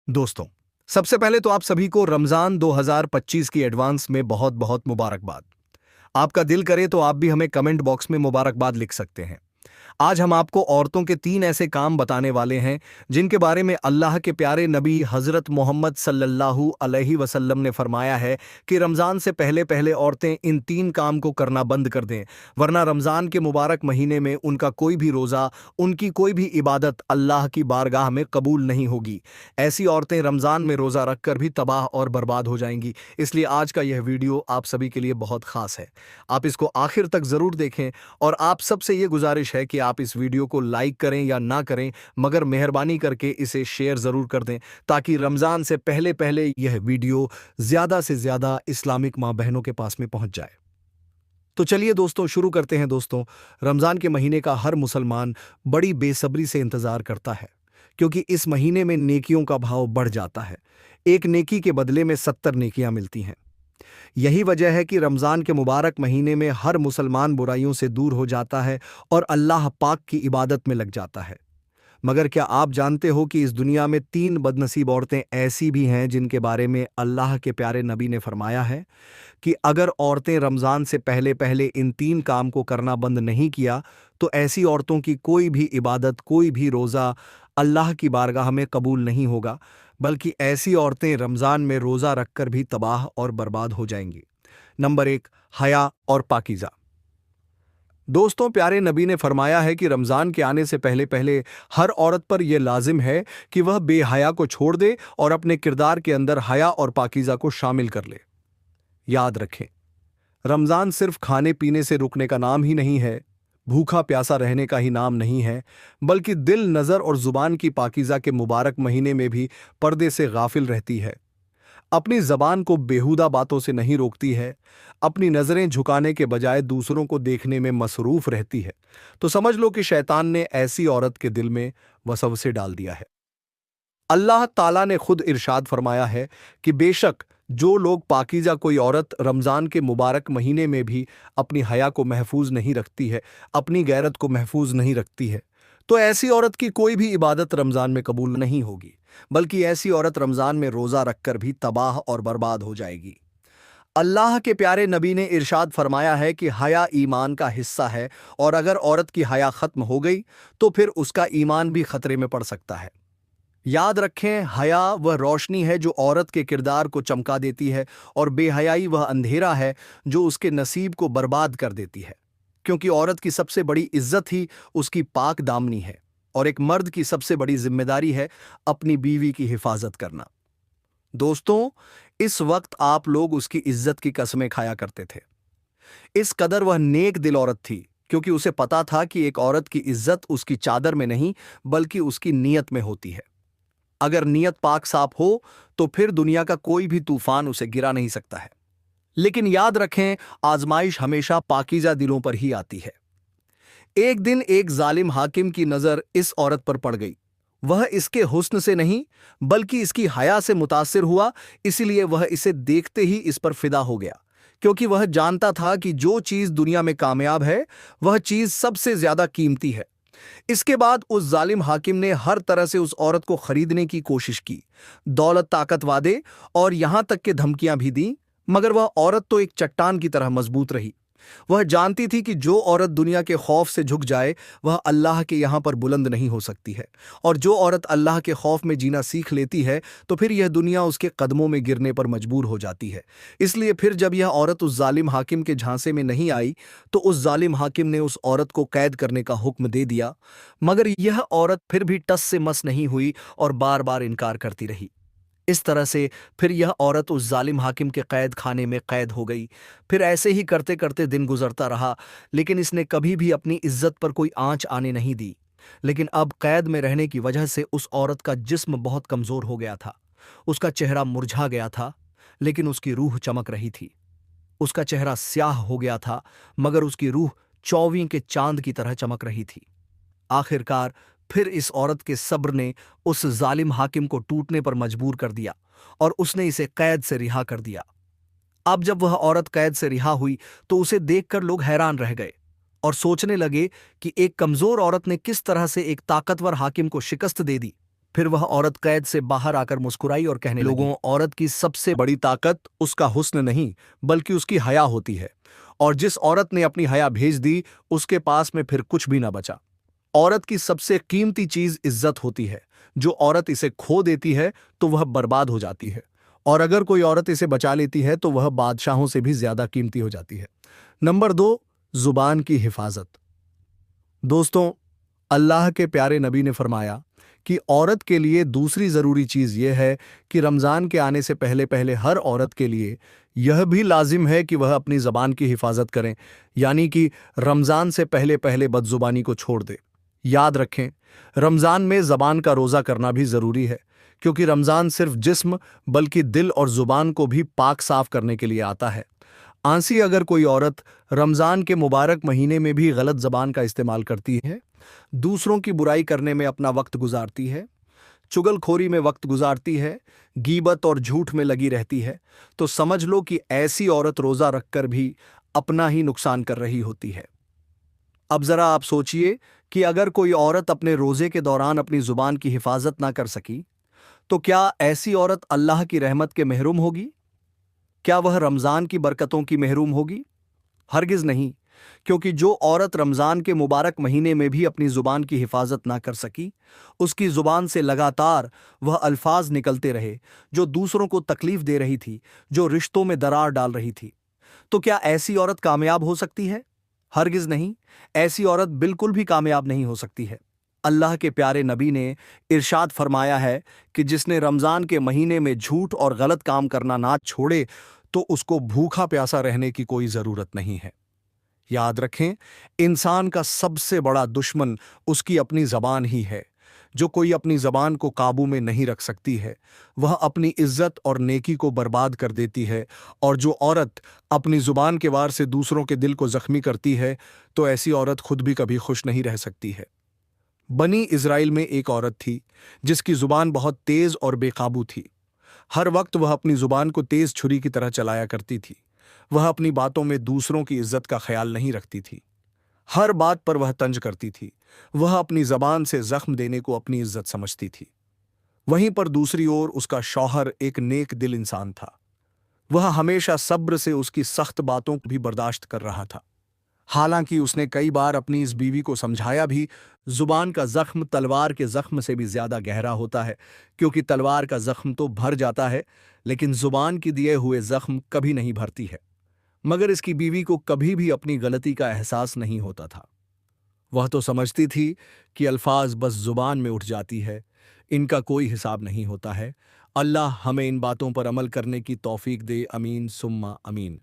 दोस्तों, सबसे पहले तो आप सभी को रमज़ान 2025 की एडवांस में बहुत बहुत मुबारकबाद। आपका दिल करे तो आप भी हमें कमेंट बॉक्स में मुबारकबाद लिख सकते हैं। आज हम आपको औरतों के 3 ऐसे काम बताने वाले हैं जिनके बारे में अल्लाह के प्यारे नबी हज़रत मोहम्मद सल्लल्लाहु अलैहि वसल्लम ने फरमाया है कि रमज़ान से पहले पहले औरतें इन 3 काम को करना बंद कर दें, वरना रमज़ान के मुबारक महीने में उनका कोई भी रोज़ा, उनकी कोई भी इबादत अल्लाह की बारगाह में कबूल नहीं होगी। ऐसी औरतें रमज़ान में रोज़ा रखकर भी तबाह और बर्बाद हो जाएंगी। इसलिए आज का यह वीडियो आप सभी के लिए बहुत ख़ास है। आप इसको आखिर तक ज़रूर देखें और आप सबसे ये गुजारिश है कि आप इस वीडियो को लाइक करें या ना करें, मगर मेहरबानी करके इसे शेयर ज़रूर कर दें ताकि रमज़ान से पहले पहले यह वीडियो ज़्यादा से ज़्यादा इस्लामिक माँ बहनों के पास में पहुंच जाए। तो चलिए दोस्तों, शुरू करते हैं। दोस्तों, रमज़ान के महीने का हर मुसलमान बड़ी बेसब्री से इंतज़ार करता है, क्योंकि इस महीने में नेकियों का भाव बढ़ जाता है। एक नेकी के बदले में 70 नेकियां मिलती हैं। यही वजह है कि रमज़ान के मुबारक महीने में हर मुसलमान बुराइयों से दूर हो जाता है और अल्लाह पाक की इबादत में लग जाता है। मगर क्या आप जानते हो कि इस दुनिया में 3 बदनसीब औरतें ऐसी भी हैं जिनके बारे में अल्लाह के प्यारे नबी ने फरमाया है कि अगर औरतें रमज़ान से पहले पहले इन 3 काम को करना बंद नहीं किया तो ऐसी औरतों की कोई भी इबादत, कोई भी रोज़ा अल्लाह की बारगाह में कबूल नहीं होगा, बल्कि ऐसी औरतें रमज़ान में रोज़ा रखकर भी तबाह और बर्बाद हो जाएंगी। नंबर 1, हया और पाकीज़ा। दोस्तों, प्यारे नबी ने फरमाया है कि रमज़ान के आने से पहले पहले हर औरत पर यह लाजिम है कि वह बेहया को छोड़ दे और अपने किरदार के अंदर हया और पाकीज़ा को शामिल कर ले। याद रखें, रमज़ान सिर्फ खाने पीने से रुकने का नाम ही नहीं है, भूखा प्यासा रहने का ही नाम नहीं है, बल्कि दिल, नज़र और ज़ुबान की पाकीज़ा के मुबारक महीने में भी पर्दे से गाफिल रहती है। अपनी ज़बान को बेहुदा बातों से नहीं रोकती है, अपनी नज़रें झुकाने के बजाय दूसरों को देखने में मसरूफ़ रहती है। तो समझ लो कि शैतान ने ऐसी औरत के दिल में वसवसे डाल दिया है। अल्लाह ताला ने खुद इरशाद फरमाया है कि बेशक जो लोग पाकीज़ा कोई औरत रमज़ान के मुबारक महीने में भी अपनी हया को महफूज नहीं रखती है, अपनी गैरत को महफूज नहीं रखती है, तो ऐसी औरत की कोई भी इबादत रमज़ान में कबूल नहीं होगी, बल्कि ऐसी औरत रमज़ान में रोज़ा रखकर भी तबाह और बर्बाद हो जाएगी। अल्लाह के प्यारे नबी ने इरशाद फरमाया है कि हया ईमान का हिस्सा है और अगर औरत की हया ख़त्म हो गई तो फिर उसका ईमान भी खतरे में पड़ सकता है। याद रखें, हया वह रोशनी है जो औरत के किरदार को चमका देती है और बेहयाई वह अंधेरा है जो उसके नसीब को बर्बाद कर देती है, क्योंकि औरत की सबसे बड़ी इज्जत ही उसकी पाक दामनी है और एक मर्द की सबसे बड़ी जिम्मेदारी है अपनी बीवी की हिफाजत करना। दोस्तों, इस वक्त आप लोग उसकी इज्जत की कस्में खाया करते थे। इस कदर वह नेक दिल औरत थी, क्योंकि उसे पता था कि एक औरत की इज्जत उसकी चादर में नहीं बल्कि उसकी नीयत में होती है। अगर नीयत पाक साफ हो तो फिर दुनिया का कोई भी तूफान उसे गिरा नहीं सकता है। लेकिन याद रखें, आजमाइश हमेशा पाकीज़ा दिलों पर ही आती है। एक दिन एक जालिम हाकिम की नज़र इस औरत पर पड़ गई। वह इसके हुस्न से नहीं बल्कि इसकी हया से मुतासिर हुआ, इसलिए वह इसे देखते ही इस पर फिदा हो गया, क्योंकि वह जानता था कि जो चीज़ दुनिया में कामयाब है वह चीज़ सबसे ज़्यादा कीमती है। इसके बाद उस जालिम हाकिम ने हर तरह से उस औरत को खरीदने की कोशिश की, दौलत, ताकत, वादे और यहां तक के धमकियां भी दी, मगर वह औरत तो एक चट्टान की तरह मजबूत रही। वह जानती थी कि जो औरत दुनिया के खौफ से झुक जाए वह अल्लाह के यहाँ पर बुलंद नहीं हो सकती है, और जो औरत अल्लाह के खौफ में जीना सीख लेती है तो फिर यह दुनिया उसके कदमों में गिरने पर मजबूर हो जाती है। इसलिए फिर जब यह औरत उस जालिम हाकिम के झांसे में नहीं आई तो उस जालिम हाकिम ने उस औरत को कैद करने का हुक्म दे दिया, मगर यह औरत फिर भी टस से मस नहीं हुई और बार बार इनकार करती रही। इस तरह से फिर यह औरत उस जालिम हाकिम के कैद खाने में कैद हो गई। फिर ऐसे ही करते करते दिन गुजरता रहा, लेकिन इसने कभी भी अपनी इज्जत पर कोई आंच आने नहीं दी। लेकिन अब कैद में रहने की वजह से उस औरत का जिस्म बहुत कमजोर हो गया था, उसका चेहरा मुरझा गया था, लेकिन उसकी रूह चमक रही थी। उसका चेहरा स्याह हो गया था, मगर उसकी रूह 24 के चांद की तरह चमक रही थी। आखिरकार फिर इस औरत के सब्र ने उस जालिम हाकिम को टूटने पर मजबूर कर दिया और उसने इसे कैद से रिहा कर दिया। अब जब वह औरत कैद से रिहा हुई तो उसे देखकर लोग हैरान रह गए और सोचने लगे कि एक कमजोर औरत ने किस तरह से एक ताकतवर हाकिम को शिकस्त दे दी। फिर वह औरत कैद से बाहर आकर मुस्कुराई और कहने लगी, लोगों, औरत की सबसे बड़ी ताकत उसका हुस्न नहीं बल्कि उसकी हया होती है, और जिस औरत ने अपनी हया भेज दी उसके पास में फिर कुछ भी ना बचा। औरत की सबसे कीमती चीज इज्जत होती है। जो औरत इसे खो देती है तो वह बर्बाद हो जाती है, और अगर कोई औरत इसे बचा लेती है तो वह बादशाहों से भी ज्यादा कीमती हो जाती है। नंबर 2, जुबान की हिफाजत। दोस्तों, अल्लाह के प्यारे नबी ने फरमाया कि औरत के लिए दूसरी ज़रूरी चीज़ यह है कि रमज़ान के आने से पहले पहले हर औरत के लिए यह भी लाजिम है कि वह अपनी ज़बान की हिफाजत करें, यानी कि रमज़ान से पहले पहले बदजुबानी को छोड़ दे। याद रखें, रमज़ान में ज़बान का रोज़ा करना भी ज़रूरी है, क्योंकि रमज़ान सिर्फ जिस्म बल्कि दिल और ज़ुबान को भी पाक साफ करने के लिए आता है। आंसी, अगर कोई औरत रमज़ान के मुबारक महीने में भी गलत ज़बान का इस्तेमाल करती है, दूसरों की बुराई करने में अपना वक्त गुजारती है, चुगलखोरी में वक्त गुजारती है, गीबत और झूठ में लगी रहती है, तो समझ लो कि ऐसी औरत रोज़ा रखकर भी अपना ही नुकसान कर रही होती है। अब ज़रा आप सोचिए कि अगर कोई औरत अपने रोज़े के दौरान अपनी ज़ुबान की हिफाजत ना कर सकी, तो क्या ऐसी औरत अल्लाह की रहमत के महरूम होगी? क्या वह रमज़ान की बरकतों की महरूम होगी? हरगिज़ नहीं, क्योंकि जो औरत रमज़ान के मुबारक महीने में भी अपनी ज़ुबान की हिफाजत ना कर सकी, उसकी ज़ुबान से लगातार वह अल्फाज निकलते रहे जो दूसरों को तकलीफ दे रही थी, जो रिश्तों में दरार डाल रही थी। तो क्या ऐसी औरत कामयाब हो सकती है? हरगिज़ नहीं, ऐसी औरत बिल्कुल भी कामयाब नहीं हो सकती है। अल्लाह के प्यारे नबी ने इरशाद फरमाया है कि जिसने रमज़ान के महीने में झूठ और गलत काम करना ना छोड़े तो उसको भूखा प्यासा रहने की कोई ज़रूरत नहीं है। याद रखें, इंसान का सबसे बड़ा दुश्मन उसकी अपनी ज़बान ही है। जो कोई अपनी ज़बान को काबू में नहीं रख सकती है, वह अपनी इज्जत और नेकी को बर्बाद कर देती है, और जो औरत अपनी ज़ुबान के वार से दूसरों के दिल को ज़ख्मी करती है, तो ऐसी औरत खुद भी कभी खुश नहीं रह सकती है। बनी इज़राइल में एक औरत थी जिसकी ज़ुबान बहुत तेज़ और बेकाबू थी। हर वक्त वह अपनी ज़ुबान को तेज़ छुरी की तरह चलाया करती थी। वह अपनी बातों में दूसरों की इज्जत का ख्याल नहीं रखती थी। हर बात पर वह तंज करती थी। वह अपनी ज़बान से ज़ख्म देने को अपनी इज्जत समझती थी। वहीं पर दूसरी ओर उसका शौहर एक नेक दिल इंसान था। वह हमेशा सब्र से उसकी सख्त बातों को भी बर्दाश्त कर रहा था। हालांकि उसने कई बार अपनी इस बीवी को समझाया भी, जुबान का जख्म तलवार के जख्म से भी ज्यादा गहरा होता है, क्योंकि तलवार का जख्म तो भर जाता है लेकिन जुबान की दिए हुए जख्म कभी नहीं भरती है। मगर इसकी बीवी को कभी भी अपनी गलती का एहसास नहीं होता था। वह तो समझती थी कि अल्फाज बस जुबान में उठ जाती है, इनका कोई हिसाब नहीं होता है। अल्लाह हमें इन बातों पर अमल करने की तौफीक दे। अमीन सुम्मा अमीन।